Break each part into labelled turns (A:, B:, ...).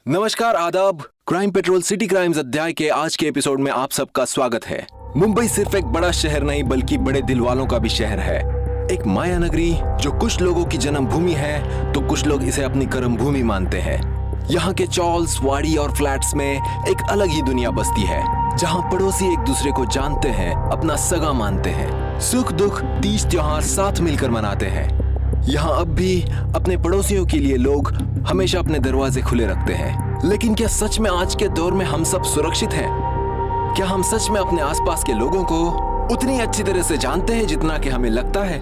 A: नमस्कार, आदाब। Crime petrol city crimes अध्याय के आज के एपिसोड में आप सबका स्वागत है। मुंबई सिर्फ एक बड़ा शहर नहीं बल्कि बड़े दिल वालों का भी शहर है। एक माया नगरी जो कुछ लोगों की जन्म भूमि है तो कुछ लोग इसे अपनी कर्म भूमि मानते हैं। यहाँ के चॉल्स, वाड़ी और फ्लैट्स में एक अलग ही दुनिया बसती है, जहाँ पड़ोसी एक दूसरे को जानते हैं, अपना सगा मानते हैं, सुख दुख, तीज त्योहार साथ मिलकर मनाते हैं। यहाँ अब भी अपने पड़ोसियों के लिए लोग हमेशा अपने दरवाजे खुले रखते हैं। लेकिन क्या सच में आज के दौर में हम सब सुरक्षित हैं? क्या हम सच में अपने आसपास के लोगों को उतनी अच्छी तरह से जानते हैं जितना कि हमें लगता है?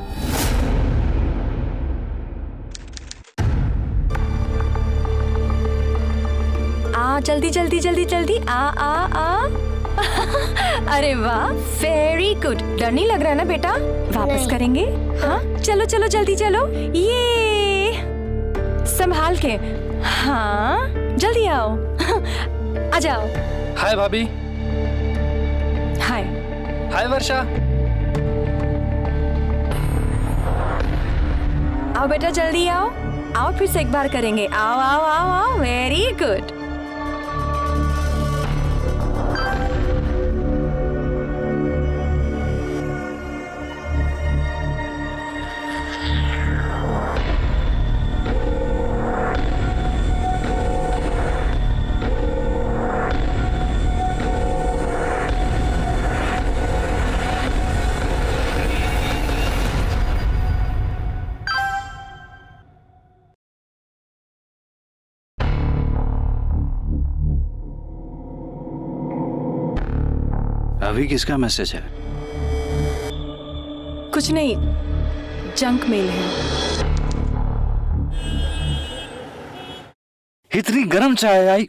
B: जल्दी जल्दी जल्दी जल्दी आ अरे वाह, वेरी गुड। डर नहीं लग रहा ना बेटा? वापस करेंगे। हाँ चलो चलो जल्दी चलो, ये संभाल के। हाँ जल्दी आओ। आ जाओ।
C: हाय भाभी।
B: हाय।
C: हाय वर्षा।
B: आओ बेटा जल्दी आओ। आओ फिर से एक बार करेंगे। आओ आओ आओ आओ, वेरी गुड।
D: अभी किसका मैसेज है?
B: कुछ नहीं, जंक मेल है।
D: इतनी गर्म चाय आई।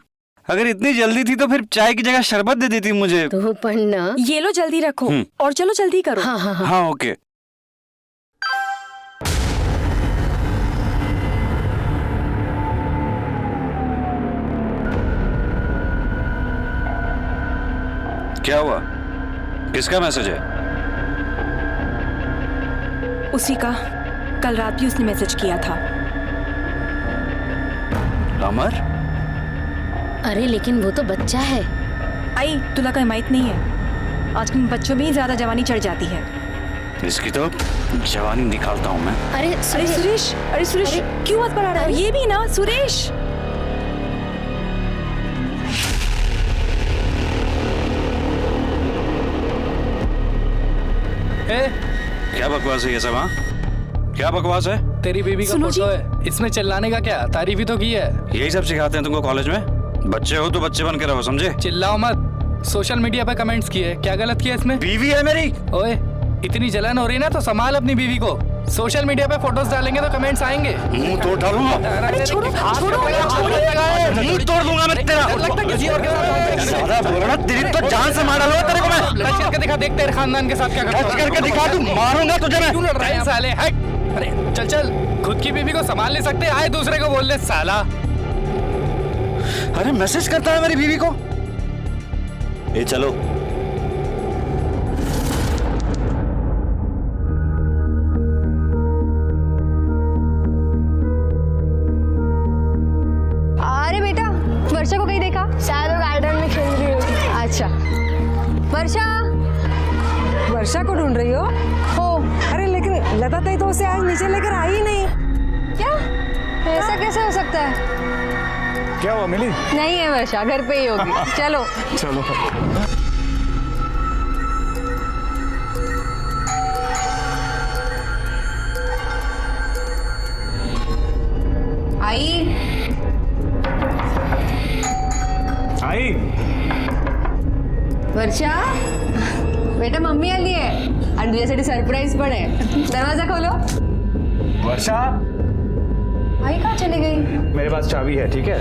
D: अगर इतनी जल्दी थी तो फिर चाय की जगह शरबत दे देती मुझे।
E: तो पढ़ना।
B: ये लो जल्दी रखो और चलो जल्दी करो।
E: हाँ हाँ हाँ।
D: हाँ ओके। क्या हुआ? किसका मैसेज है?
B: उसी का, कल रात भी उसने मैसेज किया था।
D: अमर?
E: अरे लेकिन वो तो बच्चा है।
B: आई तुला का हिमायत नहीं है। आजकल बच्चों में ही ज्यादा जवानी चढ़ जाती है।
D: इसकी तो जवानी निकालता हूँ मैं।
E: अरे
B: सुरेश, अरे सुरेश क्यों मत पढ़ा रहा हो? ये भी ना सुरेश।
D: क्या बकवास है ये सब? हाँ क्या बकवास है?
C: तेरी बीबी का फोटो है, इसमें चिल्लाने का क्या? तारीफ ही तो की है।
D: यही सब सिखाते हैं तुमको कॉलेज में? बच्चे हो तो बच्चे बन के रहो, समझे?
C: चिल्लाओ मत। सोशल मीडिया पे कमेंट्स किए, क्या गलत किया इसमें?
D: बीवी है मेरी।
C: ओए इतनी जलन हो रही ना तो संभाल अपनी बीवी को। सोशल मीडिया पे फोटोज डालेंगे तो कमेंट्स आएंगे।
D: मुंह तोड़ डालूंगा।
C: अरे छोड़ो छोड़ो,
D: मुंह तोड़ दूंगा मैं तेरा।
C: लगता किसी और के साथ
D: सारा बोलना तेरी तो जान से मार डालूंगा तेरे को मैं।
C: टच करके दिखा, देख तेरे खानदान के साथ क्या करता
D: टच करके दिखा, तू मारूंगा तुझे मैं।
C: क्यों लड़ रहा है साले? हट। अरे चल चल, खुद की बीवी को संभाल नहीं सकते, आए दूसरे को बोल ले साला।
D: अरे मैसेज करता है मेरी बीवी को।
A: ए चलो।
F: अरे बेटा, वर्षा को कहीं देखा? शायद वो गार्डन में खेल रही होगी। अच्छा वर्षा।
G: वर्षा को ढूंढ रही हो? अरे लेकिन लता ताई तो उसे आज नीचे लेकर आई ही नहीं।
F: क्या? ऐसा कैसे हो सकता है?
H: क्या हुआ मिली?
F: नहीं है वर्षा, घर पे ही होगी। चलो
H: चलो।
F: आई
H: आई
F: वर्षा, बेटा मम्मी आली आहे आणि तुझ्यासाठी सरप्राईज पण आहे। दरवाजा खोलो।
H: वर्षा,
F: आई कहाँ चली गई?
H: मेरे पास चाबी है, ठीक है?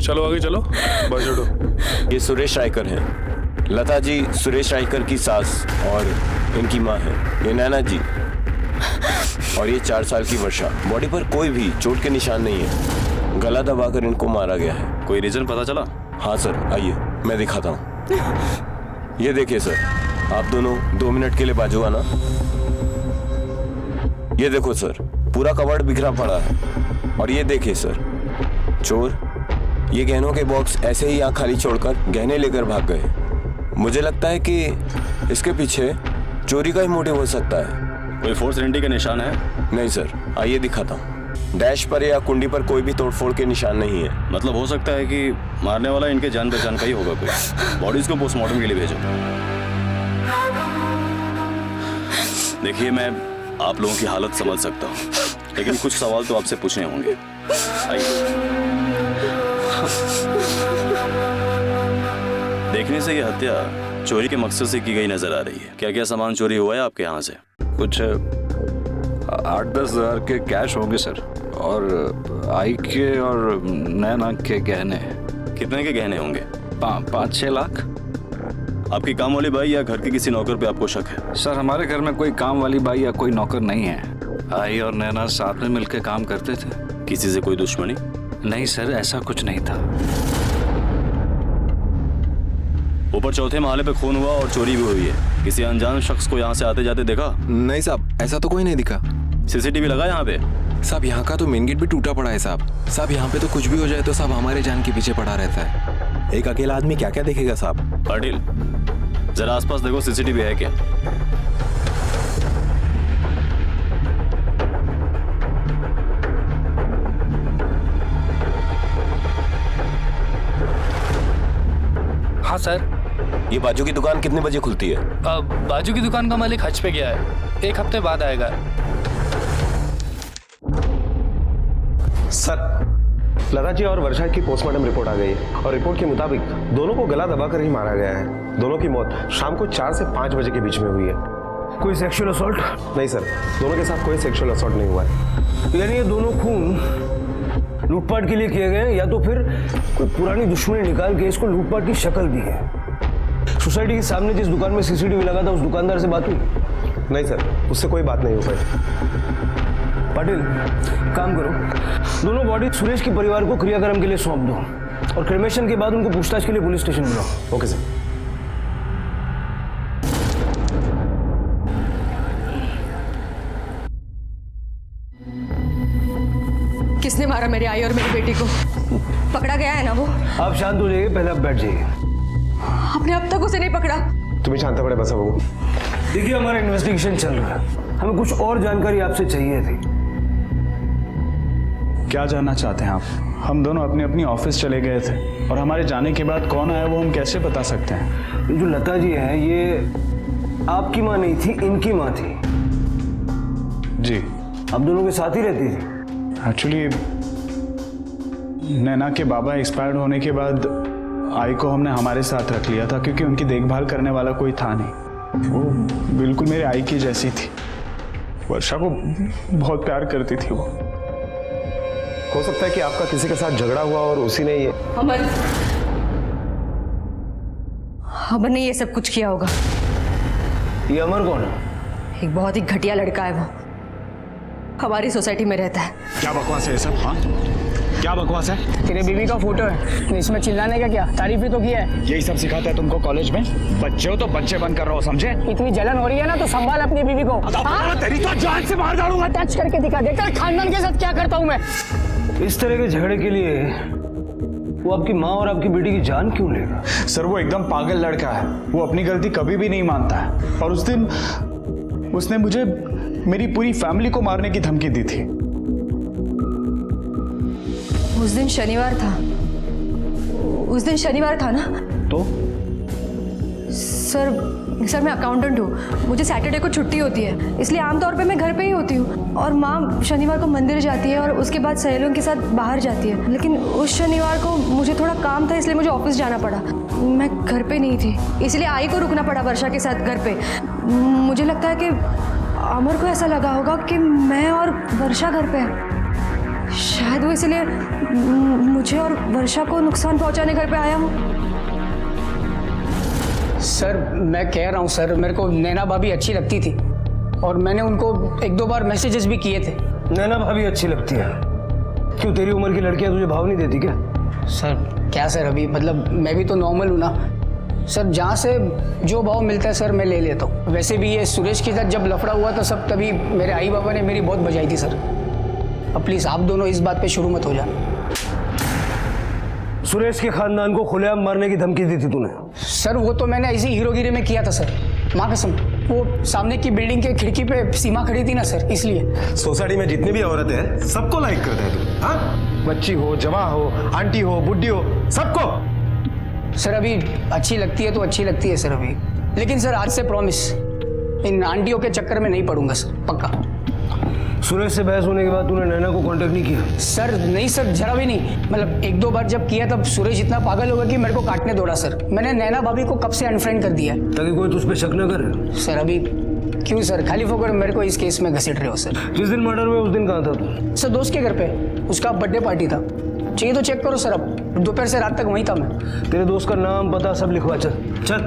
I: चलो आगे चलो, बस उठो।
A: ये सुरेश रायकर हैं। लता जी सुरेश रायकर की सास और इनकी माँ है। ये नैना जी और ये 4 साल की वर्षा। बॉडी पर कोई भी चोट के निशान नहीं है। गला दबाकर इनको मारा गया है।
J: कोई रीजन पता चला?
A: हाँ सर, आइए मैं दिखाता हूँ। ये देखिए सर, आप दोनों 2 मिनट के लिए बाजू आना। ये देखो सर, पूरा कबाड़ बिखरा पड़ा है। और ये देखिए सर, चोर ये गहनों के बॉक्स ऐसे ही यहाँ खाली छोड़कर गहने लेकर भाग गए। मुझे लगता है कि इसके पीछे चोरी का ही मोटिव हो सकता है।
J: कोई फोर्स एंट्री का निशान है?
A: नहीं सर, आइए दिखाता हूँ। डैश पर या कुंडी पर कोई भी तोड़फोड़ के निशान नहीं है।
J: मतलब हो सकता है कि मारने वाला इनके जान पहचान का ही होगा कोई। बॉडीज को पोस्टमार्टम के लिए भेजो। देखिए, मैं आप लोगों की हालत समझ सकता हूँ, लेकिन कुछ सवाल तो आपसे पूछने होंगे। आइए। देखने से ये हत्या चोरी के मकसद से की गई नजर आ रही है। क्या क्या सामान चोरी हुआ है आपके यहाँ से?
K: कुछ 8-10 हज़ार के कैश होंगे सर, और आई के और नैना के गहने।
J: कितने के गहने होंगे?
K: 5-6 लाख।
J: आपकी काम वाली बाई या घर के किसी नौकर पे आपको शक है?
K: सर, हमारे घर में कोई काम वाली बाई या कोई नौकर नहीं है। आई और नैना साथ में मिलकर काम करते थे।
J: किसी से कोई दुश्मनी?
K: नहीं सर, ऐसा कुछ नहीं था।
J: ऊपर चौथे महले पे खून हुआ और चोरी भी हुई है। किसी अनजान शख्स को यहाँ से आते जाते देखा?
A: नहीं साहब, ऐसा तो कोई नहीं दिखा।
J: सीसीटीवी लगा यहाँ पे?
A: साहब, यहाँ का तो मेन गेट भी टूटा पड़ा है साहब। साहब, यहाँ पे तो कुछ भी हो जाए तो साहब हमारे जान के पीछे पड़ा रहता है। एक अकेला आदमी क्या क्या देखेगा साहब।
J: पाटिल, जरा आसपास देखो, सीसीटीवी है क्या?
C: हाँ सर।
A: ये बाजू की दुकान कितने बजे खुलती है?
C: बाजू की दुकान का मालिक हज पे गया है, 1 हफ्ते बाद आएगा।
H: सर, लता जी और वर्षा की पोस्टमार्टम रिपोर्ट आ गई है और रिपोर्ट के मुताबिक दोनों को गला दबाकर ही मारा गया है। दोनों की मौत शाम को 4 से 5 बजे के बीच में हुई है।
L: कोई सेक्सुअल असॉल्ट?
H: नहीं सर, दोनों के साथ कोई सेक्सुअल असॉल्ट नहीं हुआ है।
L: यानी ये दोनों खून लूटपाट के लिए किए गए, या तो फिर कोई पुरानी दुश्मनी निकाल के इसको लूटपाट की शक्ल दी है। सोसाइटी के सामने जिस दुकान में सीसीटीवी लगा था, उस दुकानदार से बात हुई?
H: नहीं सर, उससे कोई बात नहीं हो पाई।
L: पाटिल, काम करो, दोनों बॉडी सुरेश के परिवार को क्रियाक्रम के लिए सौंप दो और क्रिमेशन के बाद उनको पूछताछ के लिए पुलिस स्टेशन बुलाओ।
H: Okay sir.
F: किसने मारा मेरी आई और मेरी बेटी को? पकड़ा गया है ना वो?
L: आप शांत हो जाइए, पहले आप बैठ जाइए।
F: आपने अब तक उसे नहीं पकड़ा?
H: तुम्हें शांत पड़े बस बाबू।
L: देखिए, हमारा इन्वेस्टिगेशन चल रहा है, हमें कुछ और जानकारी आपसे चाहिए थी।
I: क्या जानना चाहते हैं आप? हम दोनों अपनी अपनी ऑफिस चले गए थे और हमारे जाने के बाद कौन आया वो हम कैसे बता सकते हैं?
L: ये जो लता जी हैं, ये आपकी माँ नहीं थी, इनकी माँ थी।
I: जी।
L: आप दोनों के साथ ही रहती थी?
I: एक्चुअली नैना के बाबा एक्सपायर्ड होने के बाद आई को हमने हमारे साथ रख लिया था, क्योंकि उनकी देखभाल करने वाला कोई था नहीं। वो बिल्कुल मेरे आई की जैसी थी। वर्षा को बहुत प्यार करती थी वो।
H: हो सकता है कि आपका किसी के साथ झगड़ा हुआ और उसी ने ये
F: अमर ने ये सब कुछ किया होगा।
L: ये अमर कौन है?
F: एक बहुत ही घटिया लड़का है वो, हमारी सोसाइटी में रहता है।
I: क्या बकवास है ये सब? हाँ, क्या बकवास है?
L: तेरे बीवी का फोटो है, इसमें चिल्लाने का क्या? तारीफ ही तो किया है।
I: यही सब सिखाता है तुमको कॉलेज में? बच्चे हो तो बच्चे बन कर रहो, समझे?
L: इतनी जलन हो रही है ना, तो संभाल अपनी बीवी को।
I: तेरी तो जान से मार डालूंगा।
L: टच करके दिखा, देखा खानदान के साथ क्या करता हूँ मैं। इस तरह के झगड़े के लिए वो आपकी माँ और आपकी बेटी की जान क्यों लेगा?
I: सर, वो एकदम पागल लड़का है। वो अपनी गलती कभी भी नहीं मानता है। और उस दिन उसने मुझे मेरी पूरी फैमिली को मारने की धमकी दी थी।
F: उस दिन शनिवार था। उस दिन शनिवार था ना?
I: तो
F: सर मैं अकाउंटेंट हूँ, मुझे सैटरडे को छुट्टी होती है, इसलिए आमतौर पे मैं घर पे ही होती हूँ। और माँ शनिवार को मंदिर जाती है और उसके बाद सहेलियों के साथ बाहर जाती है। लेकिन उस शनिवार को मुझे थोड़ा काम था, इसलिए मुझे ऑफिस जाना पड़ा। मैं घर पे नहीं थी, इसलिए आई को रुकना पड़ा वर्षा के साथ घर पे। मुझे लगता है कि अमर को ऐसा लगा होगा कि मैं और वर्षा घर पे है, शायद वो इसलिए मुझे और वर्षा को नुकसान पहुंचाने घर पे आया हूँ।
L: सर, मैं कह रहा हूँ सर, मेरे को नैना भाभी अच्छी लगती थी और मैंने उनको 1-2 बार मैसेजेस भी किए थे। नैना भाभी अच्छी लगती है, क्यों, तेरी उम्र की लड़कियां तुझे भाव नहीं देती क्या?
M: सर क्या सर, अभी मतलब मैं भी तो नॉर्मल हूँ ना सर, जहाँ से जो भाव मिलता है सर मैं ले लेता हूँ। वैसे भी ये सुरेश के साथ जब लफड़ा हुआ था सब, तभी मेरे आई बाबा ने मेरी बहुत बजाई थी सर। अब प्लीज़ आप दोनों इस बात पे शुरू मत हो जाना।
L: सुरेश के खानदान को खुलेआम मारने की धमकी दी थी तूने?
M: सर वो तो मैंने ऐसी हीरोगिरी में किया था सर, माँ कसम। वो सामने की बिल्डिंग के खिड़की पे सीमा खड़ी थी ना सर, इसलिए।
H: सोसाइटी में जितनी भी औरतें हैं सबको लाइक करते हैं तू, हाँ? बच्ची हो, जवां हो, आंटी हो, बुढ़ी हो, सबको।
M: सर अभी अच्छी लगती है तो अच्छी लगती है सर अभी, लेकिन सर आज से प्रॉमिस इन आंटियों के चक्कर में नहीं पड़ूंगा सर, पक्का।
L: सुरेश से बहस होने के बाद तूने नैना को कांटेक्ट नहीं किया?
M: सर नहीं सर, जरा भी नहीं। मतलब एक दो बार जब किया तब सुरेश इतना पागल होगा कि मेरे को काटने दौड़ा सर। मैंने नैना भाभी को कब से अनफ्रेंड कर दिया है,
L: ताकि कोई तुझ पे शक न करे।
M: सर अभी क्यों सर, खाली फोकट मेरे को इस केस में घसीट रहे हो सर।
L: जिस दिन मर्डर हुआ उस दिन कहाँ था तू?
M: सर दोस्त के घर पे, उसका बर्थडे पार्टी था। चाहिए तो चेक करो सर, अब दोपहर से रात तक वहीं था मैं।
L: तेरे दोस्त का नाम पता सब लिखवा, चल चल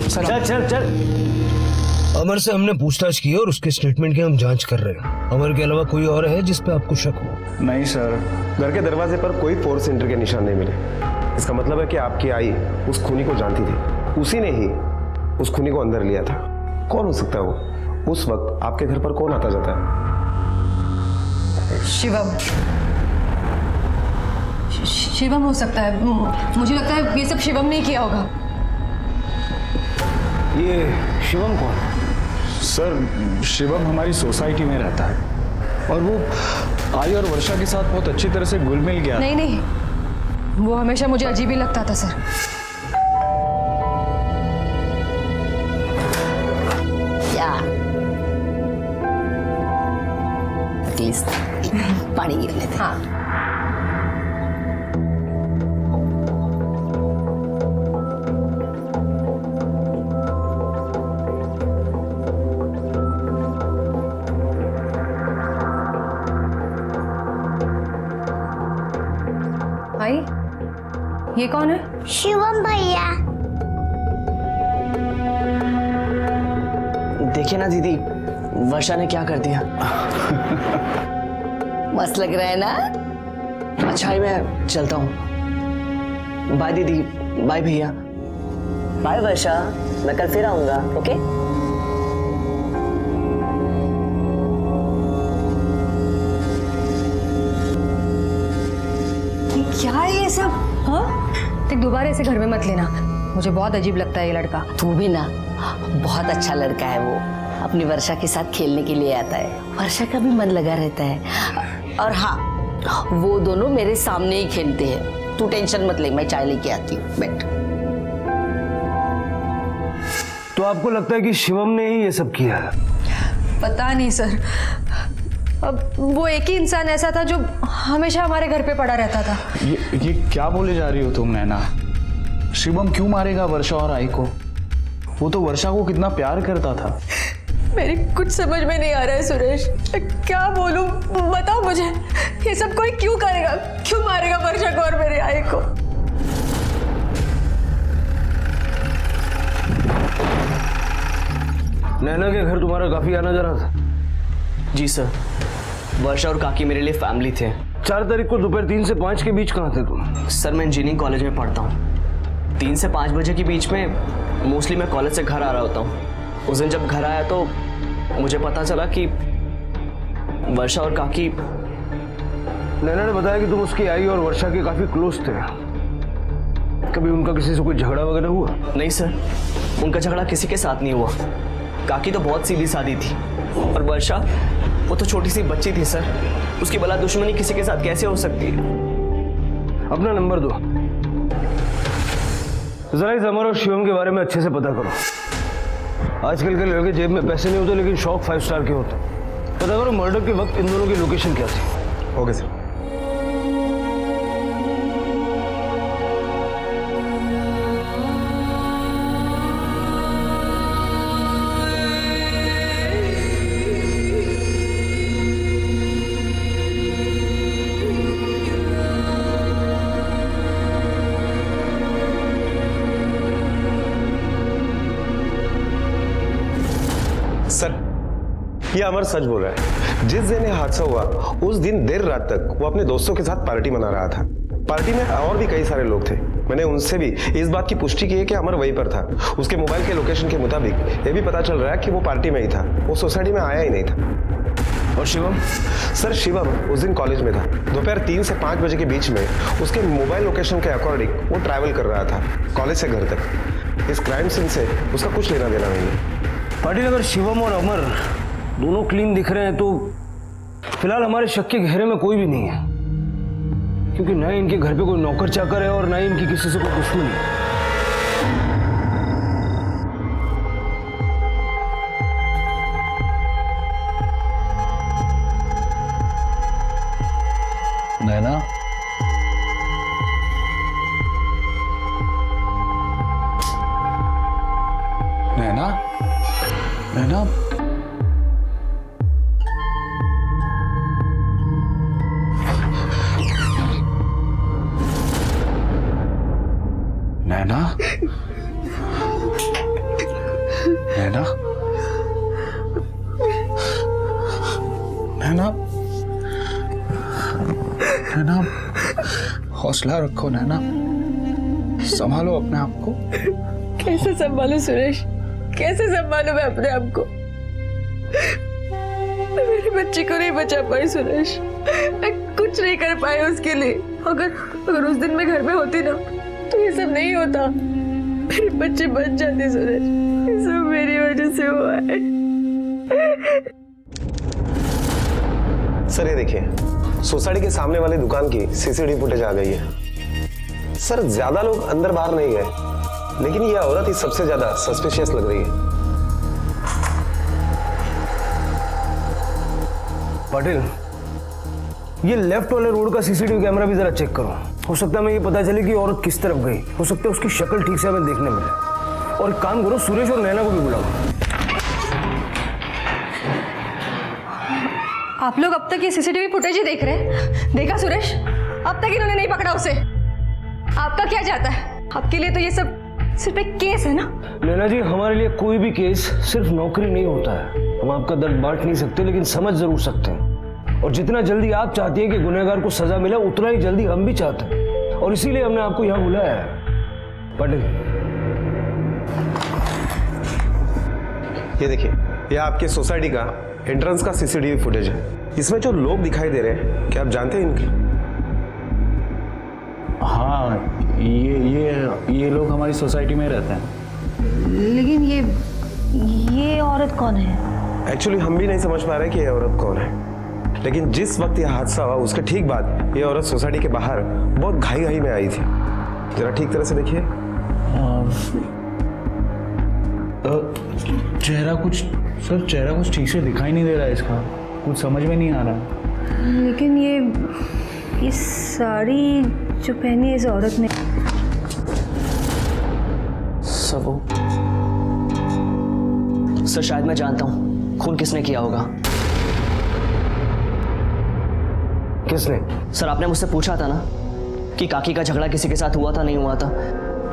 M: सर
L: चल चल चल। अमर से हमने पूछताछ की और उसके स्टेटमेंट की हम जांच कर रहे हैं। अमर के अलावा कोई और है जिस पे आपको शक हो?
I: नहीं सर।
H: घर के दरवाजे पर कोई फोर्स एंट्री के निशान नहीं मिले। इसका मतलब है कि आपकी आई उस खूनी को जानती थी, उसी ने ही उस खूनी को अंदर लिया था। कौन हो सकता है वो? उस वक्त आपके घर पर कौन आता जाता है?
F: शिवम। शिवम हो सकता है, मुझे लगता है ये सब शिवम ने किया होगा।
L: ये शिवम कौन?
I: सर शिवम हमारी सोसाइटी में रहता है और वो आई और वर्षा के साथ बहुत अच्छी तरह से घुल मिल गया।
F: नहीं नहीं, वो हमेशा मुझे अजीब ही लगता था सर।
E: क्या प्लीज पानी गिरने दे। हाँ
F: भाई, ये कौन है?
N: शिवम भैया।
M: देखिए ना दीदी, वर्षा ने क्या कर दिया।
E: मस्त लग रहा है ना?
M: अच्छा है, मैं चलता हूँ। बाय दीदी, बाय भैया।
E: बाय वर्षा, मैं कल फिर आऊंगा। ओके?
F: क्या है ये सब? हाँ, देख दोबारा ऐसे घर में मत लेना, मुझे बहुत अजीब लगता है ये लड़का।
E: तू भी ना, बहुत अच्छा लड़का है वो, अपनी वर्षा के साथ खेलने के लिए आता है। वर्षा का भी मन लगा रहता है। और हाँ, वो दोनों मेरे सामने ही खेलते हैं। तू टेंशन मत ले, मैं चाय लेके आती हूँ, बैठ।
L: तो आपको लगता है कि शिवम ने ही ये सब किया है?
F: पता नहीं सर, अब वो एक ही इंसान ऐसा था जो हमेशा हमारे घर पे पड़ा रहता था।
I: ये क्या बोले जा रही हो तुम नैना? शिवम क्यों मारेगा वर्षा और आई को? वो तो वर्षा को कितना प्यार करता था।
F: मेरी कुछ समझ में नहीं आ रहा है सुरेश, क्या बोलूं, बताओ मुझे। ये सब कोई क्यों करेगा, क्यों मारेगा वर्षा को और मेरे आई को?
L: नैना के घर तुम्हारा काफी आना जाना था?
M: जी सर, वर्षा और काकी मेरे लिए फैमिली थे।
L: 4 तारीख को दोपहर 3 से 5 के बीच कहाँ थे तुम?
M: सर मैं इंजीनियरिंग कॉलेज में पढ़ता हूँ। 3 से 5 बजे के बीच में मोस्टली मैं कॉलेज से घर आ रहा होता हूँ। उस दिन जब घर आया तो मुझे पता चला कि वर्षा और काकी।
L: नैना ने बताया कि तुम उसकी आई और वर्षा के काफी क्लोज थे। कभी उनका किसी से कोई झगड़ा वगैरह हुआ?
M: नहीं सर, उनका झगड़ा किसी के साथ नहीं हुआ। काकी तो बहुत सीधी सादी थी और वर्षा, वो तो छोटी सी बच्ची थी सर। उसकी भला दुश्मनी किसी के साथ कैसे हो सकती है?
L: अपना नंबर दो, जरा इस अमर और शिवम के बारे में अच्छे से पता करो। आजकल के लड़के जेब में पैसे नहीं होते लेकिन शौक 5 स्टार के होते। पता करो मर्डर के वक्त इन दोनों की लोकेशन क्या थी।
H: Okay sir. ये अमर सच बोल रहा है। जिस दिन ये हादसा हुआ उस दिन देर रात तक वो अपने दोस्तों के साथ पार्टी मना रहा था। पार्टी में और भी कई सारे लोग थे। मैंने उनसे भी इस बात की पुष्टि की है कि अमर वहीं पर था। उसके मोबाइल के लोकेशन के मुताबिक ये भी पता चल रहा है कि वो पार्टी में ही था, वो सोसाइटी में आया ही नहीं था।
L: और शिवम?
H: सर शिवम उस दिन कॉलेज में था। दोपहर 3 से 5 बजे के बीच में उसके मोबाइल लोकेशन के अकॉर्डिंग वो ट्रैवल कर रहा था कॉलेज से घर तक। इस क्राइम सीन से उसका कुछ लेना देना नहीं है।
L: पाटिल, अगर शिवम और अमर दोनों क्लीन दिख रहे हैं तो फिलहाल हमारे शक के घेरे में कोई भी नहीं है, क्योंकि ना ही इनके घर पे कोई नौकर चाकर है और ना ही इनकी किसी से कोई दुश्मनी है।
K: नैना, नैना, नैना, नैना, नैना, नैना, नैना, हौसला रखो नैना, संभालो अपने आप को।
F: कैसे संभालूं सुरेश, कैसे संभालूं मैं अपने आप को? मैं मेरे बच्चे को नहीं बचा पाई सुरेश, मैं कुछ नहीं कर पाई उसके लिए। अगर उस दिन मैं घर में होती ना तो ये सब नहीं होता, मेरे बच्चे बच जाते सुरेश। ये सब मेरी वजह से हुआ है।
H: सर ये देखिए, सोसाइटी के सामने वाली दुकान की सीसीटीवी फुटेज आ गई है। सर ज्यादा लोग अंदर बाहर नहीं गए, लेकिन यह औरत ही सबसे ज्यादा सस्पिशियस लग रही है।
L: पाटिल, ये लेफ्ट वाले रोड का सीसीटीवी कैमरा भी जरा चेक करो। हो सकता है मैं ये पता चले कि औरत किस तरफ गई। हो सकता है उसकी शक्ल ठीक से हमें देखने मिले। और एक काम करो, सुरेश और नैना को भी बुलाओ।
F: आप लोग अब तक ये सीसीटीवी फुटेज ही देख रहे हैं? देखा सुरेश, अब तक इन्होंने नहीं पकड़ा उसे। आपका क्या जाता है? आपके लिए तो ये सब सिर्फ एक केस है ना?
L: नैना जी, हमारे लिए कोई भी केस सिर्फ नौकरी नहीं होता है। हम आपका दर्द बांट नहीं सकते, लेकिन समझ जरूर सकते हैं। और जितना जल्दी आप चाहती हैं कि गुनहगार को सजा मिले, उतना ही जल्दी हम भी चाहते हैं। और इसीलिए हमने आपको यहाँ बुलाया है। पाटिल,
H: ये देखिए, ये आपके सोसाइटी का एंट्रेंस का सीसीटीवी फुटेज है। इसमें जो लोग दिखाई दे रहे हैं, क्या आप जानते हैं इनके?
I: हाँ, ये लोग हमारी सोसाइटी में रहते हैं।
F: लेकिन ये औरत कौन है?
H: एक्चुअली हम भी नहीं समझ पा रहे कि ये औरत कौन है, लेकिन जिस वक्त यह हादसा हुआ उसके ठीक बाद ये औरत सोसाइटी के बाहर बहुत घाई में आई थी। जरा ठीक तरह से देखिए।
I: चेहरा कुछ ठीक से दिखाई नहीं दे रहा है इसका, कुछ समझ में नहीं आ रहा।
F: लेकिन ये साड़ी जो पहनी है इस औरत ने।
N: सर शायद मैं जानता हूँ खून किसने किया होगा।
L: किसने?
N: सर आपने मुझसे पूछा था ना कि काकी का झगड़ा किसी के साथ हुआ था नहीं हुआ था।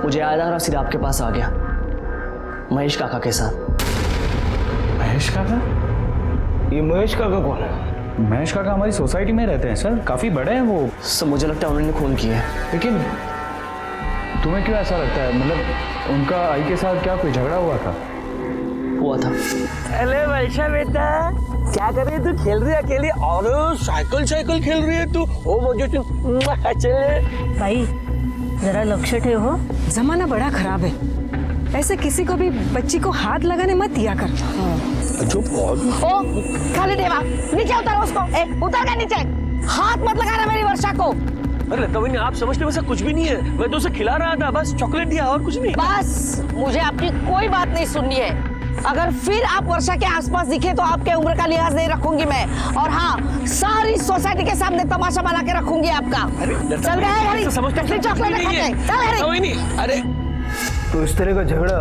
N: मुझे याद आ रहा, सिर्फ आपके पास आ गया, महेश काका के साथ।
I: महेश काका?
L: ये महेश काका कौन है?
I: महेश काका हमारी सोसाइटी में रहते हैं सर, काफी बड़े हैं वो।
N: सर मुझे लगता है उन्होंने खून किया है।
I: लेकिन तुम्हें क्यों ऐसा लगता है? मतलब उनका आई के साथ क्या कोई झगड़ा हुआ था?
N: हुआ था।
L: अरे वर्षा बेटा, क्या कर रही है तू? खेल रही है अकेली? और साइकिल खेल रही है तू? ओ मुझे चले
G: भाई, जरा लक्ष्य ठेवो। जमाना बड़ा खराब है, ऐसे किसी को भी बच्ची को हाथ लगाने मत दिया कर।
L: जो बहुत
E: ओ खाली देवा, नीचे उतारो उसको। उतर के नीचे, हाथ मत लगाना मेरी वर्षा को।
L: अरे लता बहन, आप समझते वैसा कुछ भी नहीं है। मैं तो उसे खिला रहा था, बस चॉकलेट दिया और कुछ नहीं।
E: बस मुझे आपकी कोई बात नहीं सुननी है। अगर फिर आप वर्षा के आसपास दिखे तो आपके उम्र का लिहाज नहीं रखूंगी मैं। और हाँ, सारी सोसाइटी के सामने तमाशा बना के रखूंगी आपका। चल गए घड़ी, चॉकलेट खाते।
L: अरे तो इस तरह का झगड़ा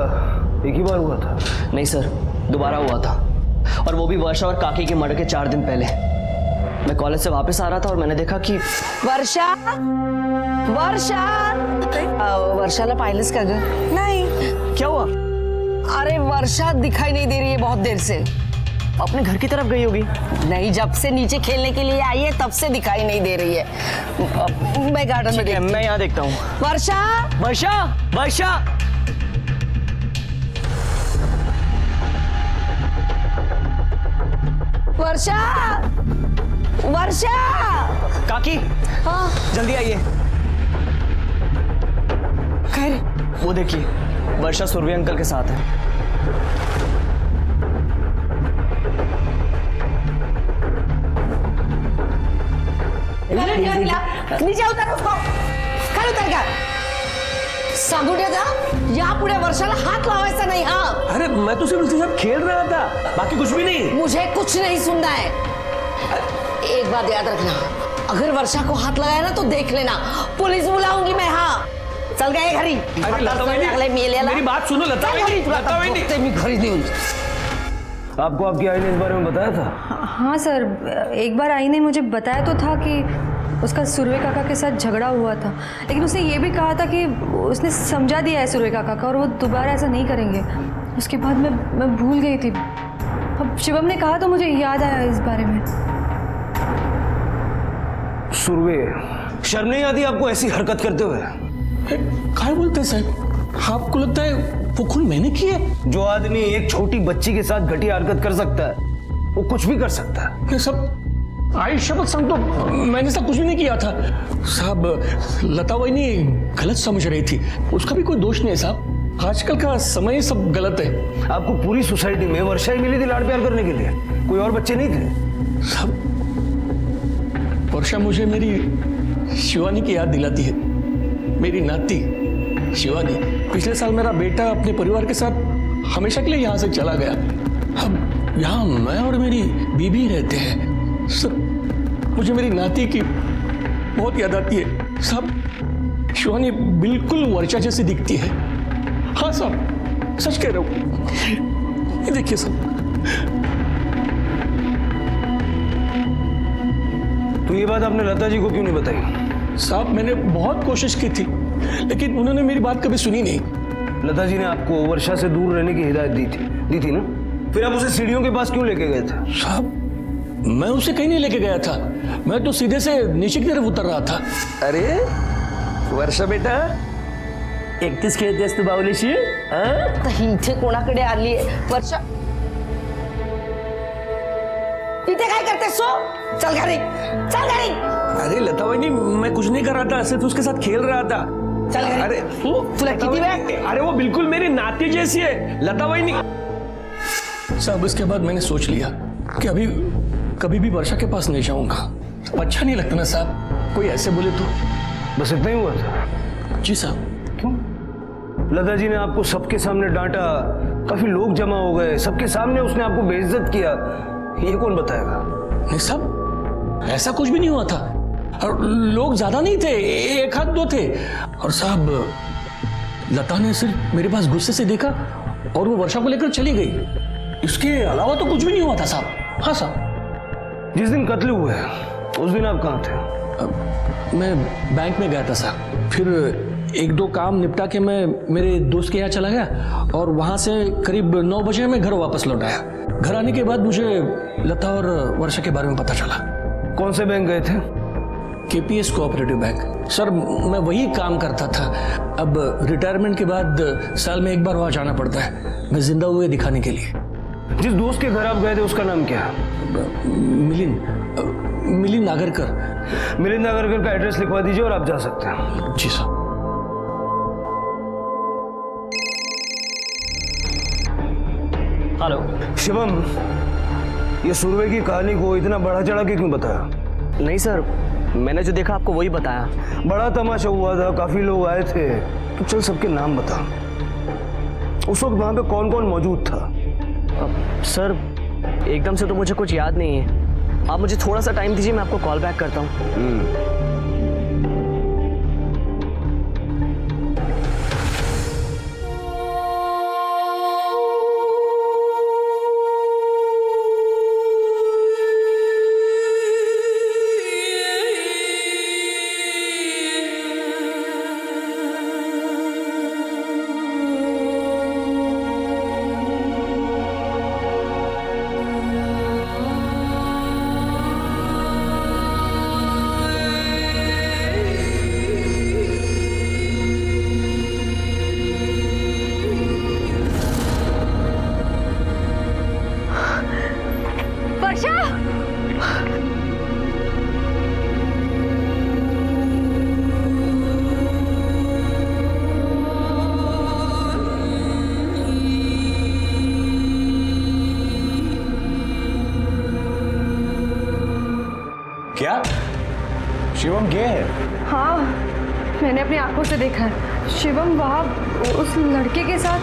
L: एक ही बार हुआ था?
N: नहीं सर, दोबारा हुआ था, और वो भी वर्षा और काकी के मर्डर के 4 दिन पहले। मैं कॉलेज से वापस आ रहा था और मैंने देखा कि
E: वर्षाला पाहिलंस का ग?
G: नहीं।
E: क्या हुआ? अरे वर्षा दिखाई नहीं दे रही है बहुत देर से।
N: अपने घर की तरफ गई होगी।
E: नहीं, जब से नीचे खेलने के लिए आई है तब से दिखाई नहीं दे रही है। मैं गार्डन में देखती
N: मैं यहाँ देखता हूँ।
E: वर्षा,
N: वर्षा, वर्षा।
E: वर्षा, वर्षा।
N: काकी,
E: हाँ,
N: जल्दी आइए।
E: खैर,
N: वो देखिए, वर्षा सुरभि अंकल के साथ है।
E: नीचे उतर उसको, खाली उतर गया। साबुनिया जा, यहाँ पूरे वर्षाला हाथ लावायचा नहीं। हाँ,
L: अरे मैं तो सिर्फ उसके साथ खेल रहा था, बाकी कुछ भी नहीं।
E: मुझे कुछ नहीं सुनना है। एक बात याद रखना, अगर वर्षा को हाथ लगाया ना तो देख लेना, पुलिस बुलाऊंगी मैं। हाँ, चल गए घरी।
L: अरे लता बहनी, मेरी बात सुनो लता बहनी, लता बहनी।
E: घरी नहीं।
L: आपको आपकी आई ने इस बारे में बताया था?
F: हाँ सर, एक बार आई ने मुझे बताया तो था कि उसका सुरवे काका के साथ झगड़ा हुआ था, लेकिन उसने ये भी कहा था कि उसने समझा दिया है सुरवे काका का और वो दोबारा ऐसा नहीं करेंगे। उसके बाद मैं भूल गई थी। अब शिवम ने कहा तो मुझे याद आया इस बारे में।
L: सुरवे, शर्म नहीं आती आपको ऐसी हरकत करते हुए?
O: क्या बोलते हैं साहब? आपको लगता है वो खून मैंने किया?
L: जो आदमी एक छोटी बच्ची के साथ घटिया हरकत कर सकता है वो कुछ भी कर सकता है।
O: सब आई शपथ संग तो मैंने सब कुछ भी नहीं किया था साहब। लता वही गलत समझ रही थी, उसका भी कोई दोष नहीं है साहब। आजकल का समय सब गलत है।
L: आपको पूरी सोसाइटी में वर्षा ही मिली थी लाड़ प्यार करने के लिए, कोई और बच्चे नहीं थे?
O: साहब, वर्षा मुझे मेरी शिवानी की याद दिलाती है, मेरी नाती शिवानी। पिछले साल मेरा बेटा अपने परिवार के साथ हमेशा के लिए यहाँ से चला गया। अब यहाँ मैं और मेरी बीबी रहते हैं। सर, मुझे मेरी नाती की बहुत याद आती है साहब। शिवानी बिल्कुल वर्षा जैसी दिखती है। हाँ साहब, सच कह रहा हूँ। ये देखिए साहब।
L: तो ये बात आपने लता जी को क्यों नहीं बताई?
O: साहब, मैंने बहुत कोशिश की थी लेकिन उन्होंने मेरी बात कभी सुनी नहीं।
L: लता जी ने आपको वर्षा से दूर रहने की हिदायत दी थी ना? फिर आप उसे सीढ़ियों के पास क्यों लेके गए थे?
O: साहब, मैं उसे कहीं नहीं लेके गया था, मैं तो सीधे से नीचे की तरफ उतर रहा था।
L: अरे वर्षा बेटा, एकटीच खेळतेस तू बाहुलीशी?
E: इथे कोणाकडे आली वर्षा? इथे काय करतेस सो? चल घरी, चल घरी।
L: अरे लता बहनी, मैं कुछ नहीं कर रहा था, सिर्फ उसके साथ खेल रहा था।
E: चल घरी।
L: अरे
E: तुला किती वेळ?
L: अरे वो बिल्कुल मेरी नाती जैसी है लता बहनी।
O: साहब, इसके बाद मैंने सोच लिया कि अभी कभी भी वर्षा के पास नहीं जाऊंगा। अच्छा नहीं लगता ना साहब, कोई ऐसे बोले तो।
L: बस इतना ही हुआ था?
O: जी साहब।
L: क्यों? लता जी ने आपको सबके सामने डांटा, काफी लोग जमा हो गए, सबके सामने उसने आपको बेइज्जत किया, ये कौन बताएगा?
O: नहीं साहब, ऐसा कुछ भी नहीं हुआ था और लोग ज्यादा नहीं थे, एक हाथ दो थे। और साहब, लता ने सिर्फ मेरे पास गुस्से से देखा और वो वर्षा को लेकर चली गई। इसके अलावा तो कुछ भी नहीं हुआ था साहब। हाँ साहब।
L: जिस दिन कत्ल हुआ है उस दिन आप कहाँ थे?
O: मैं बैंक में गया था साहब, फिर एक दो काम निपटा के मैं मेरे दोस्त के यहाँ चला गया और वहाँ से करीब 9 बजे मैं घर वापस लौट आया। घर आने के बाद मुझे लता और वर्षा के बारे में पता चला।
L: कौन से बैंक गए थे?
O: KPS cooperative bank. सर, मैं वही काम करता था। अब रिटायरमेंट के बाद साल में एक बार वहाँ जाना पड़ता है, मैं जिंदा हुए दिखाने के लिए।
L: जिस दोस्त के घर आप गए थे उसका नाम क्या?
O: मिलिंद नागरकर।
L: मिलिंद नागरकर का एड्रेस लिखवा दीजिए और आप जा सकते हैं।
O: जी सर।
N: हेलो
L: शिवम, ये सुरवे की कहानी को इतना बढ़ा चढ़ा के क्यों बताया?
N: नहीं सर, मैंने जो देखा आपको वही बताया।
L: बड़ा तमाशा हुआ था, काफी लोग आए थे, तो चल सबके नाम बता। उस वक्त वहां पे कौन कौन मौजूद था?
N: सर, एकदम से तो मुझे कुछ याद नहीं है, आप मुझे थोड़ा सा टाइम दीजिए, मैं आपको कॉल बैक करता हूँ।
I: क्या शिवम गे है?
F: हाँ, मैंने अपनी आंखों से देखा है। शिवम वहाँ उस लड़के के साथ।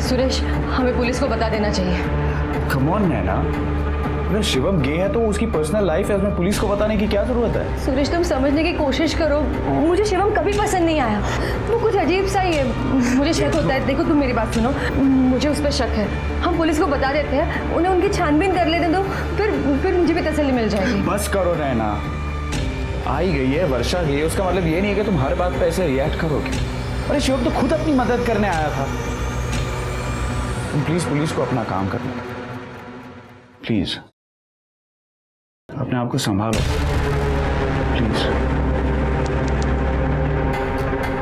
F: सुरेश, हमें पुलिस को बता देना चाहिए।
I: कम ऑन नैना, अगर शिवम गे है तो उसकी पर्सनल लाइफ है, उसमें पुलिस को बताने की क्या जरूरत है?
F: सुरेश, तुम समझने की कोशिश करो। मुझे शिवम कभी पसंद नहीं आया। वो कुछ अजीब सा ही है। मुझे शक होता है। देखो, तुम मेरी बात सुनो, मुझे उस पर शक है। हम पुलिस को बता देते हैं, उन्हें उनकी छानबीन कर लेते तो फिर मुझे भी तसल्ली मिल जाएगी।
I: बस करो नैना, आई गई है, वर्षा गई है, उसका मतलब ये नहीं है कि तुम हर बात पे ऐसे रिएक्ट करोगे। अरे शिवम तो खुद अपनी मदद करने आया था। तुम प्लीज पुलिस को अपना काम करने दो, प्लीज अपने आप को संभालो प्लीज।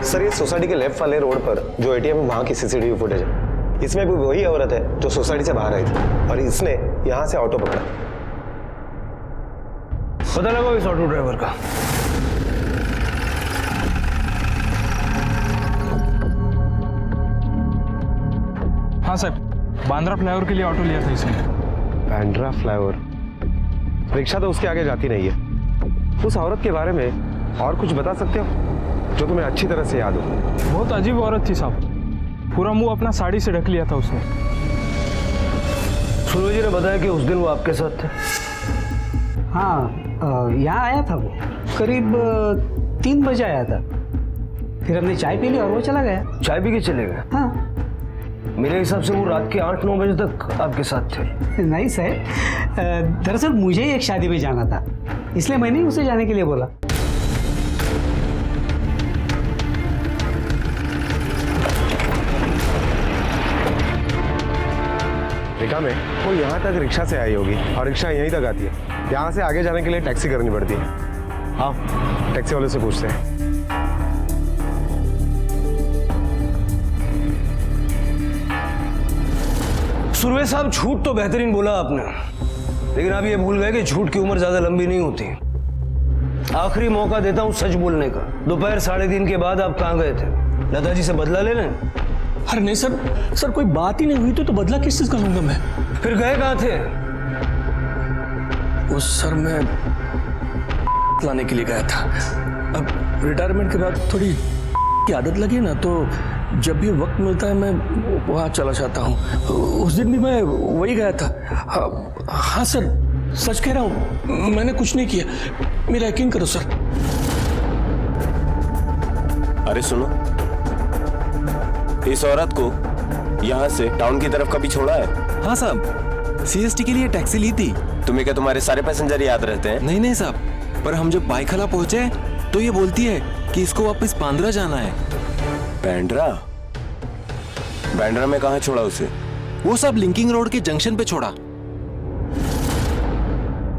H: सर, ये सोसाइटी के लेफ्ट वाले रोड पर जो एटीएम वहां की सीसीटीवी फुटेज है, इसमें भी वही औरत है जो सोसाइटी से बाहर आई थी और इसने यहां से ऑटो पकड़ा।
L: पता लगा इस ऑटो ड्राइवर का?
I: हाँ सर, बांद्रा फ्लाईओवर के लिए ऑटो लिया था इसने।
H: बांद्रा फ्लाईओवर? रिक्शा तो उसके आगे जाती नहीं है। उस औरत के बारे में और कुछ बता सकते हो जो तुम्हें अच्छी तरह से याद हो?
I: बहुत अजीब औरत थी साहब, पूरा मुंह अपना साड़ी से ढक लिया था उसने।
L: सूरज जी ने बताया कि उस दिन वो आपके साथ थे।
M: हाँ, यहाँ आया था वो, करीब 3 बजे आया था। फिर हमने चाय पी ली और वो चला गया।
L: चाय पी के चले गए?
M: हाँ।
L: मेरे हिसाब से वो रात के 8-9 बजे तक आपके साथ थे।
M: नहीं सर, दरअसल मुझे एक शादी में जाना था, इसलिए मैंने उसे जाने के लिए बोला।
H: रिका में वो यहाँ तक रिक्शा से आई होगी और रिक्शा यहीं तक आती है। यहाँ से आगे जाने के लिए टैक्सी करनी पड़ती है। हाँ, टैक्सी वाले से पूछते हैं।
L: सुरवे साहब, झूठ तो बेहतरीन बोला आपने, लेकिन आप ये भूल गए कि झूठ की उम्र ज्यादा लंबी नहीं होती। आखिरी मौका देता हूँ सच बोलने का। दोपहर 3:30 के बाद आप कहाँ गए थे? लता जी से बदला लेने?
O: अरे नहीं सर, कोई बात ही नहीं हुई तो बदला किस चीज का लूंगा मैं?
L: फिर गए कहाँ थे?
O: उस सर मैं लाने के लिए गया था। अब रिटायरमेंट के बाद थोड़ी की आदत लगी ना, तो जब भी वक्त मिलता है मैं वहाँ चला जाता हूँ। उस दिन भी मैं वही गया था। हाँ सर, सच कह रहा हूँ, मैंने कुछ नहीं किया, मेरा यकीन करो सर।
J: अरे सुनो, इस औरत को यहाँ से टाउन की तरफ कभी छोड़ा है?
A: हाँ साहब, सीएसटी के लिए टैक्सी ली थी।
J: तुम्हें क्या तुम्हारे सारे पैसेंजर याद रहते हैं?
A: नहीं साहब, पर हम जब बाइखला पहुंचे तो ये बोलती है कि इसको वापस बांद्रा जाना है।
J: बांद्रा में कहाँ छोड़ा उसे?
A: वो सब लिंकिंग रोड के जंक्शन पे छोड़ा।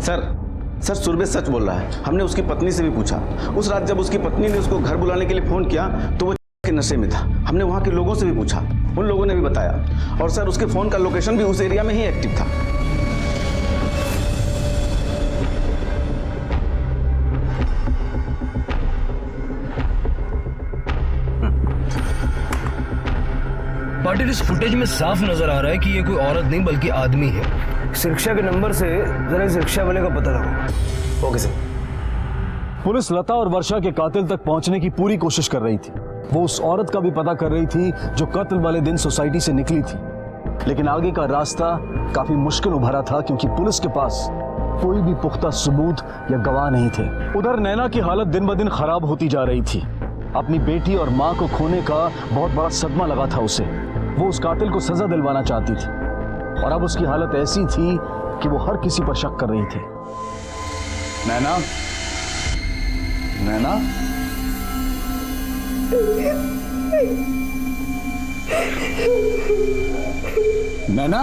P: सर सुरभि सच बोल रहा है। हमने उसकी पत्नी से भी पूछा। उस रात जब उसकी पत्नी ने उसको घर बुलाने के लिए फोन किया तो वो के नशे में था। हमने वहां के लोगों से भी पूछा, उन लोगों ने भी बताया। और सर, उसके फोन का लोकेशन भी उस एरिया में ही एक्टिव था।
L: पाटिल, इस फुटेज में साफ नजर आ रहा है कि ये कोई औरत नहीं बल्कि आदमी है। इस रिक्शा के नंबर से जरा इस रिक्शा वाले का पता लगाओ।
H: Okay sir.
Q: पुलिस लता और वर्षा के कातिल तक पहुंचने की पूरी कोशिश कर रही थी। वो उस औरत का भी पता कर रही थी जो कत्ल वाले दिन सोसाइटी से निकली थी, लेकिन आगे का रास्ता काफी मुश्किल उभरा था क्योंकि पुलिस के पास कोई भी पुख्ता सबूत या गवाह नहीं थे। उधर नैना की हालत दिन ब दिन खराब होती जा रही थी। अपनी बेटी और माँ को खोने का बहुत बड़ा सदमा लगा था उसे। वो उस कातिल को सजा दिलवाना चाहती थी और अब उसकी हालत ऐसी थी कि वो हर किसी पर शक कर रही थी।
I: नैना, नैना, नैना,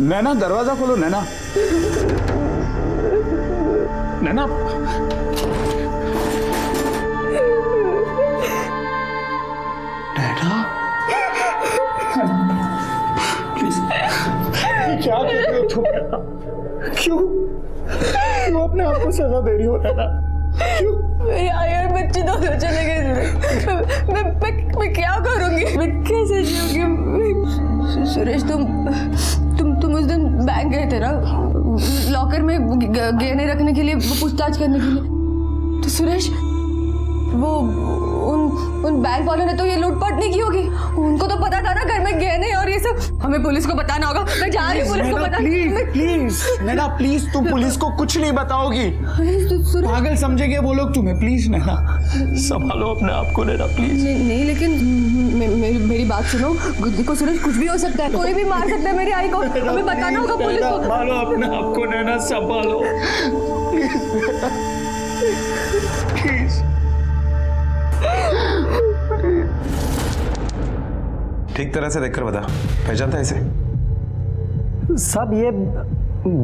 I: नैना, दरवाजा खोलो नैना। नैना, नैना, प्लीज, क्या कहते हो तुम? क्यों अपने आप को सजा दे रही हो नैना? क्यों?
F: मेरे आए बच्चे दोनों चले गए। मैं क्या करूंगी? मैं कैसे जीऊंगी? सुरेश, तुम तेरा लॉकर में गहने रखने के लिए, पूछताछ करने के लिए। तो सुरेश, वो उन बैंक वालों ने तो ये लूटपाट नहीं की होगी। उनको तो पता था ना घर में गहने और ये सब। हमें पुलिस को बताना होगा। मैं जा रही हूँ पुलिस को बताने।
I: प्लीज नैना, प्लीज तुम पुलिस को कुछ नहीं बताओगी। पागल समझेंगे वो लोग तुम्हें। प्लीज नैना, संभालो अपने आप को नैना, प्लीज।
F: नहीं लेकिन मेरी बात सुनो। देखो सुरेश, कुछ भी हो सकता है, कोई भी मार सकता है मेरी आई को। हमें बताना होगा पुलिस को।
I: संभालो अपने आप को नैना, संभालो प्लीज।
H: ठीक तरह से देखकर बता, पहचानता है इसे?
M: साहब ये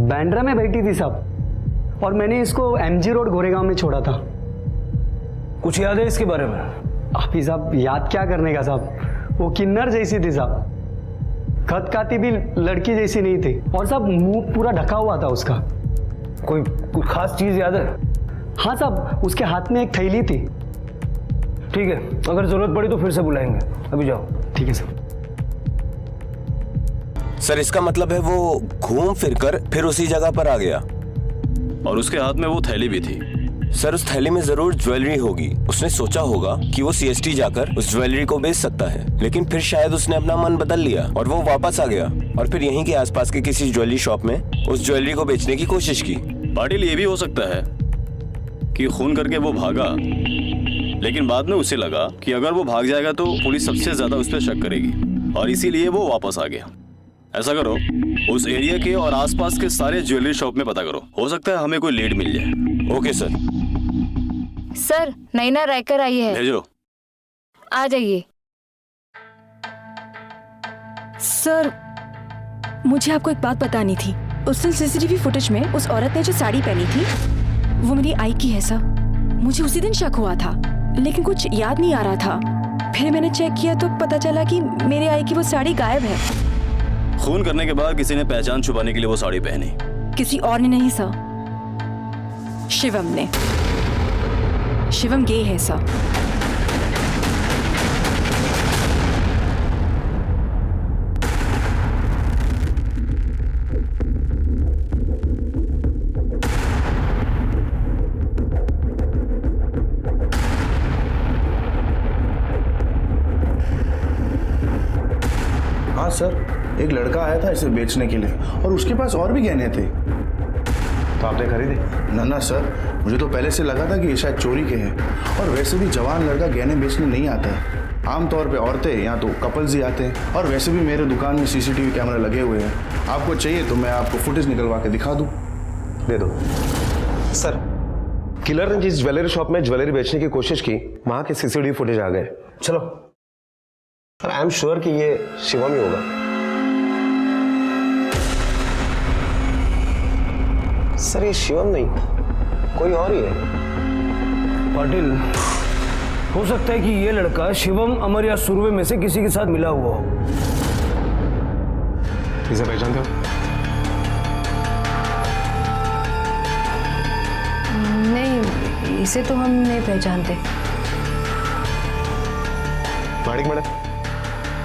M: बैंड्रा में बैठी थी साहब, और मैंने इसको MG रोड गोरेगांव में छोड़ा था।
L: कुछ याद है इसके बारे में?
M: आप साहब याद क्या करने का साहब, वो किन्नर जैसी थी साहब, खत खाती भी लड़की जैसी नहीं थी, और साहब मुंह पूरा ढका हुआ था उसका।
L: कोई खास चीज याद है?
M: हाँ साहब, उसके हाथ में एक थैली थी।
L: ठीक है, अगर जरूरत पड़ी तो फिर से बुलाएंगे। अभी जाओ।
M: ठीक है सर।
A: सर इसका मतलब है वो घूम फिर कर फिर उसी जगह पर आ गया,
J: और उसके हाथ में वो थैली भी थी।
A: सर उस थैली में जरूर ज्वेलरी होगी। उसने सोचा होगा कि वो CST जाकर उस ज्वेलरी को बेच सकता है, लेकिन फिर शायद उसने अपना मन बदल लिया और वो वापस आ गया और फिर यहीं के आसपास के किसी ज्वेलरी शॉप में उस ज्वेलरी को बेचने की कोशिश की।
J: पाटिल, ये भी हो सकता है कि खून करके वो भागा, लेकिन बाद में उसे लगा कि अगर वो भाग जाएगा तो पुलिस सबसे ज्यादा उस पर शक करेगी, और इसीलिए वो वापस आ गया। ऐसा करो, उस एरिया के और आसपास के सारे ज्वेलरी शॉप में पता करो, हो सकता है हमें कोई लीड मिल जाए।
A: Okay sir.
B: सर नैना रायकर आई है,
J: भेजो।
B: आ जाइए। सर मुझे आपको एक बात बतानी थी। उस दिन CCTV फुटेज में उस औरत ने जो साड़ी पहनी थी वो मेरी आई की है सर। मुझे उसी दिन शक हुआ था, लेकिन कुछ याद नहीं आ रहा था। फिर मैंने चेक किया तो पता चला कि मेरे आई की वो साड़ी गायब है।
J: खून करने के बाद किसी ने पहचान छुपाने के लिए वो साड़ी पहनी।
B: किसी और ने नहीं सर, शिवम ने। शिवम गे है सर।
I: हाँ सर, एक लड़का आया था इसे बेचने के लिए, और उसके पास और भी गहने थे।
H: तो आपने खरीदे?
I: ना सर, मुझे तो पहले से लगा था कि ये शायद चोरी के हैं, और वैसे भी जवान लड़का गहने बेचने नहीं आता है। आमतौर पे औरतें या तो कपल्स ही आते हैं, और वैसे भी मेरे दुकान में CCTV कैमरा लगे हुए हैं। आपको चाहिए तो मैं आपको फुटेज निकलवा के दिखा दूँ।
H: दे दो। सर, किलर ने जिस ज्वेलरी शॉप में ज्वेलरी बेचने की कोशिश की वहां के CCTV फुटेज आ गए। चलो सर, आई एम श्योर कि ये शिवम ही होगा। सर ये शिवम नहीं, कोई और ही है।
L: पाटिल, हो सकता है कि ये लड़का शिवम, अमर या सुरवे में से किसी के साथ मिला हुआ हो।
H: इसे पहचानते हो?
F: नहीं, इसे तो हम नहीं पहचानते।
H: माणिक मैडम,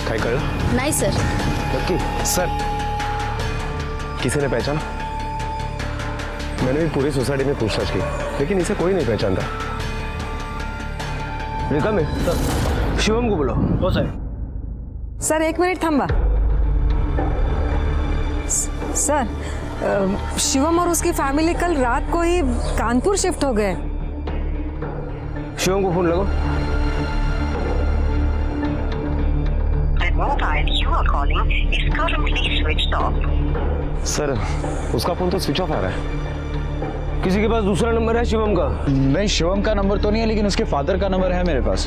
H: काय कळलं?
B: नहीं सर।
H: नक्की? सर, किसी ने पहचाना? मैंने भी पूरी सोसाइटी में पूछताछ की, लेकिन इसे कोई नहीं पहचानता।
L: रेखा में शिवम को बुलाओ। हो सर।
G: सर एक मिनिट थांबा। सर, शिवम और उसकी फैमिली कल रात को ही कानपुर शिफ्ट हो गए।
L: शिवम को फोन लगाओ।
H: सर, उसका फोन तो स्विच ऑफ आ रहा है।
L: किसी के पास दूसरा नंबर है शिवम का?
I: नहीं, शिवम का नंबर तो नहीं है, लेकिन उसके फादर का नंबर है मेरे पास।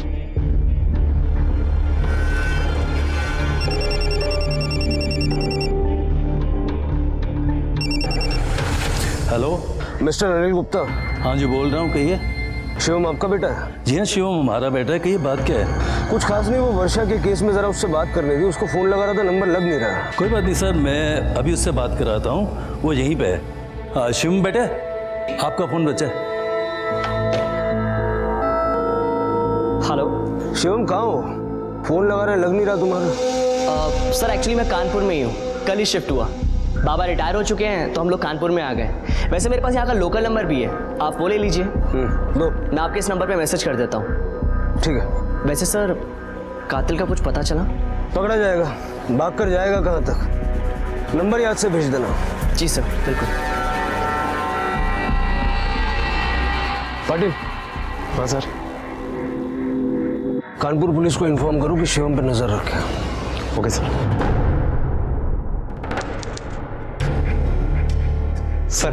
Q: Hello,
L: mister Anil Gupta.
Q: हाँ जी, बोल रहा हूँ, कहिए।
L: शिवम आपका बेटा है?
Q: जी हाँ, शिवम हमारा बेटा है। कहिए, बात क्या है?
L: कुछ खास नहीं, वो वर्षा के केस में जरा उससे बात करनी थी। उसको फोन लगा रहा था, नंबर लग नहीं रहा।
Q: कोई बात नहीं सर, मैं अभी उससे बात कराता हूँ, वो यहीं पे है। हाँ शिवम बेटे, आपका फोन बचा है।
N: हेलो
L: शिवम, कहाँ हो? फोन लगा रहे, लग नहीं रहा तुम्हारा।
N: सर एक्चुअली मैं कानपुर में ही हूँ, कल ही शिफ्ट हुआ। बाबा रिटायर हो चुके हैं तो हम लोग कानपुर में आ गए। वैसे मेरे पास यहाँ का लोकल नंबर भी है, आप वो ले लीजिए।
L: लो,
N: मैं आपके इस नंबर पे मैसेज कर देता हूँ।
L: ठीक है।
N: वैसे सर, कातिल का कुछ पता चला?
L: पकड़ा जाएगा, भाग कर जाएगा कहाँ तक। नंबर याद से भेज देना।
N: जी सर, बिल्कुल।
L: पाटिल।
H: हाँ सर।
L: कानपुर पुलिस को इन्फॉर्म करो कि शिवम पर नजर रखें।
H: Okay sir. सर,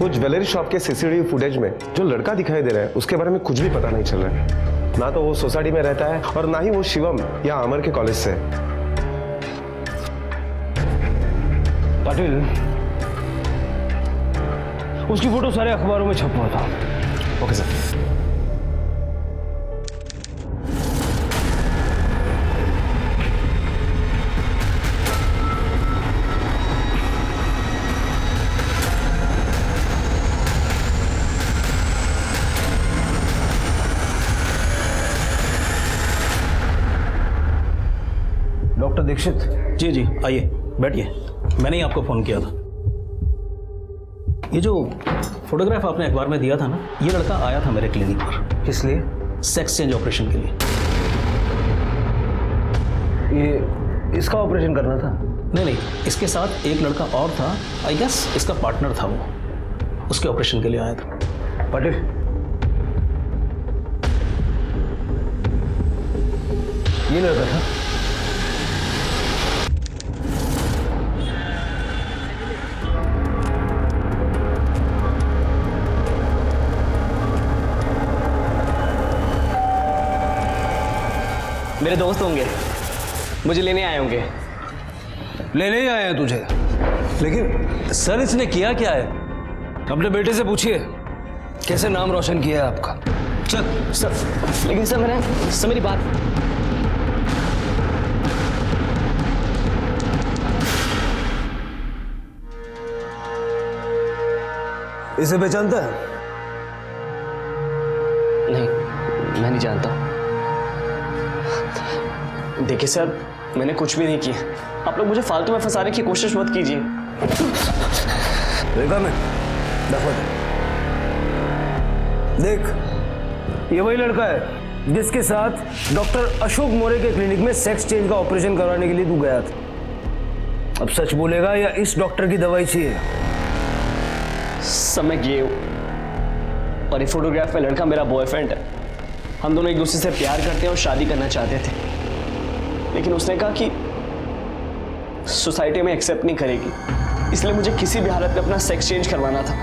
H: वो ज्वेलरी शॉप के सीसीटीवी फुटेज में जो लड़का दिखाई दे रहा है उसके बारे में कुछ भी पता नहीं चल रहा है। ना तो वो सोसाइटी में रहता है और ना ही वो शिवम या अमर के कॉलेज से।
L: पाटिल, उसकी फोटो सारे अखबारों में छपवा था।
H: Okay sir.
L: डॉक्टर दीक्षित।
R: जी जी, आइए बैठिए। मैंने ही आपको फ़ोन किया था। ये जो फोटोग्राफ आपने अखबार में दिया था ना, ये लड़का आया था मेरे क्लिनिक पर।
L: किस लिए?
R: सेक्स चेंज ऑपरेशन के लिए।
L: ये इसका ऑपरेशन करना था?
R: नहीं नहीं, इसके साथ एक लड़का और था, आई गेस इसका पार्टनर था वो, उसके ऑपरेशन के लिए आया था।
L: पाटिल, ये लड़का था?
N: मेरे दोस्त होंगे, मुझे लेने आए होंगे।
L: लेने ही आए हैं तुझे, लेकिन सर इसने किया क्या है? अपने बेटे से पूछिए कैसे नाम रोशन किया है आपका।
N: चल सर। लेकिन सर मेरी बात।
L: इसे पहचानता है?
N: नहीं, मैं नहीं जानता। देखिए सर, मैंने कुछ भी नहीं किया। आप लोग मुझे फालतू में फंसाने की कोशिश मत कीजिए।
L: देखा मैं, देख, ये वही लड़का है जिसके साथ डॉक्टर अशोक मोरे के क्लिनिक में सेक्स चेंज का ऑपरेशन करवाने के लिए तू गया था। अब सच बोलेगा या इस डॉक्टर की दवाई चाहिए?
N: सब मैं गे हूं और ये फोटोग्राफ में लड़का मेरा बॉयफ्रेंड है। हम दोनों एक दूसरे से प्यार करते हैं और शादी करना चाहते थे, लेकिन उसने कहा कि सोसाइटी में एक्सेप्ट नहीं करेगी, इसलिए मुझे किसी भी हालत में अपना सेक्स चेंज करवाना था।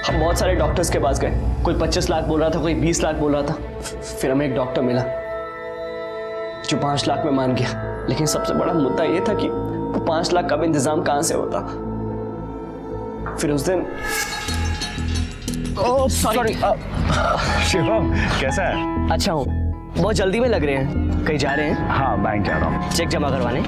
N: हम बहुत सारे डॉक्टर्स के पास गए, कोई 25 लाख बोल रहा था, कोई 20 लाख बोल रहा था। फिर हमें एक डॉक्टर मिला जो 5 लाख में मान गया। लेकिन सबसे बड़ा मुद्दा यह था कि वो 5 लाख का भी इंतजाम कहां से होता। फिर उस दिन सॉरी
I: शिवम, कैसा है?
N: अच्छा हूँ, बहुत जल्दी में लग रहे हैं, कहीं जा रहे हैं?
I: हाँ, बैंक जा रहा हूँ।
N: चेक जमा करवाने?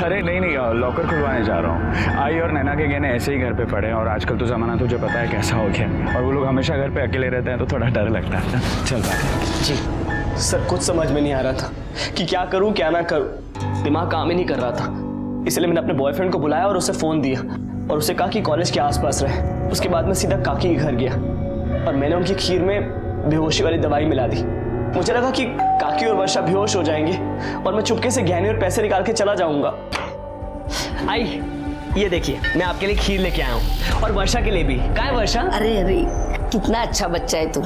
I: अरे नहीं, लॉकर खुलवाने जा रहा हूँ। आई और नैना के गहने ऐसे ही घर पे पड़े हैं और आजकल तो ज़माना तुझे पता है कैसा हो गया, और वो लोग हमेशा घर पे अकेले रहते हैं तो थोड़ा डर लगता है। चल बात।
N: जी सर, कुछ समझ में नहीं आ रहा था कि क्या करूँ क्या ना करूँ। दिमाग काम ही नहीं कर रहा था, इसलिए मैंने अपने बॉयफ्रेंड को बुलाया और उसे फ़ोन दिया और उसे कहा कि कॉलेज के आसपास रहे। उसके बाद मैं सीधा काकी के घर गया और मैंने उनकी खीर में बेहोशी वाली दवाई मिला दी। मुझे लगा कि काकी और वर्षा बेहोश हो जाएंगे और मैं चुपके से गहने और पैसे निकाल के चला जाऊंगा। आई, ये देखिए, मैं आपके लिए खीर लेके आया हूँ और वर्षा के लिए भी। कहाँ है वर्षा?
E: अरे कितना अच्छा बच्चा है तुम,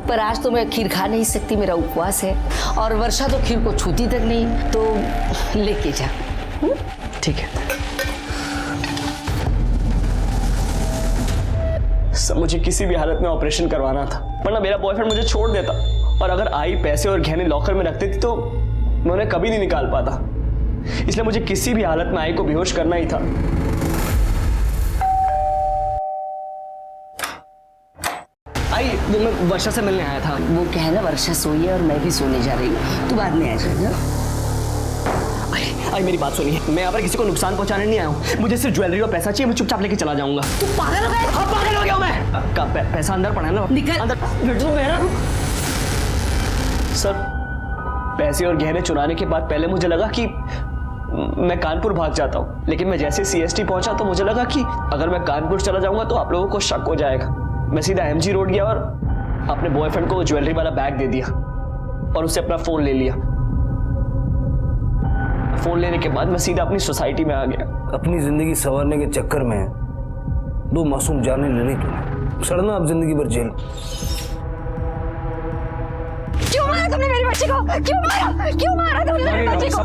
E: पर आज तो मैं खीर खा नहीं सकती, मेरा उपवास है। और वर्षा तो खीर को छूती तक नहीं, तो लेके जा।
N: ठीक है। सब मुझे किसी भी हालत में ऑपरेशन करवाना था, वरना मेरा बॉयफ्रेंड मुझे छोड़ देता। और अगर आई पैसे और गहने लॉकर में रखती थी तो मैं उन्हें कभी नहीं निकाल पाता। इसलिए मुझे किसी भी हालत में आई को बेहोश करना ही था। आई, वो मैं वर्षा से मिलने आया था।
E: वो क्या है ना, वर्षा सोई है और मैं भी सोने जा रही हूँ, तू बाद में आ जाएगा।
N: आई मेरी बात सुनिए, मैं यहाँ पर किसी को नुकसान पहुंचाने नहीं आया हूँ। मुझे सिर्फ ज्वेलरी और पैसा चाहिए, मैं चुपचाप लेके चला जाऊंगा।
E: तू पागल हो गया?
N: अब पागल हो गया हूँ मैं। पैसा अंदर पड़ा है ना,
E: निकल
N: अंदर। सर, पैसे और गहने चुराने के बाद पहले मुझे लगा कि मैं कानपुर भाग जाता हूँ, लेकिन मैं जैसे CST पहुंचा तो मुझे लगा कि अगर मैं कानपुर चला जाऊंगा तो आप लोगों को शक हो जाएगा। मैं सीधा MG रोड गया और अपने बॉयफ्रेंड को ज्वेलरी वाला बैग दे दिया और उससे अपना फोन ले लिया। फोन लेने के बाद मैं सीधा अपनी सोसाइटी में आ गया।
L: अपनी जिंदगी संवारने के चक्कर में 2 मासूम जाने ले ली तूने, सड़ना अब जिंदगी भर जेल।
B: क्यों मारा तुमने मेरी बच्ची को? क्यों मारा तुमने मेरी बच्ची को?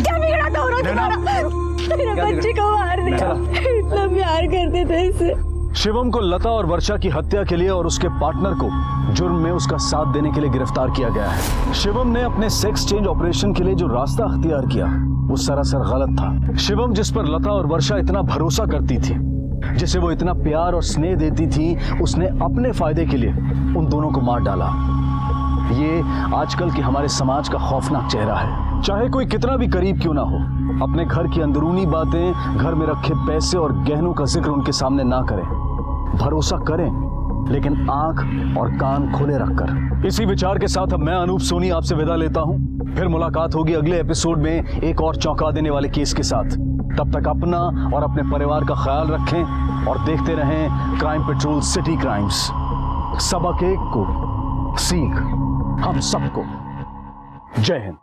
B: क्या बिगड़ा दोनों तुम्हारा? मेरे बच्ची को मार दिया, इतना प्यार करते थे इससे।
Q: शिवम को लता और वर्षा की हत्या के लिए और उसके पार्टनर को जुर्म में उसका साथ देने के लिए गिरफ्तार किया गया है। शिवम ने अपने सेक्स चेंज ऑपरेशन के लिए जो रास्ता अख्तियार किया वो सरासर गलत था। शिवम जिस पर लता और वर्षा इतना भरोसा करती थी, जिसे वो इतना प्यार और स्नेह देती थी, उसने अपने फायदे के लिए उन दोनों को मार डाला। ये आजकल के हमारे समाज का खौफनाक चेहरा है। चाहे कोई कितना भी करीब क्यों ना हो, अपने घर की अंदरूनी बातें, घर में रखे पैसे और गहनों का जिक्र उनके सामने ना करें। भरोसा करें, लेकिन आंख और कान खोले रखकर। इसी विचार के साथ अब मैं अनूप सोनी आपसे विदा लेता हूं। फिर मुलाकात होगी अगले एपिसोड में एक और चौंका देने वाले केस के साथ। तब तक अपना और अपने परिवार का ख्याल रखें और देखते रहें क्राइम पेट्रोल सिटी क्राइम्स। सबक एक को सीख हम सबको। जय हिंद।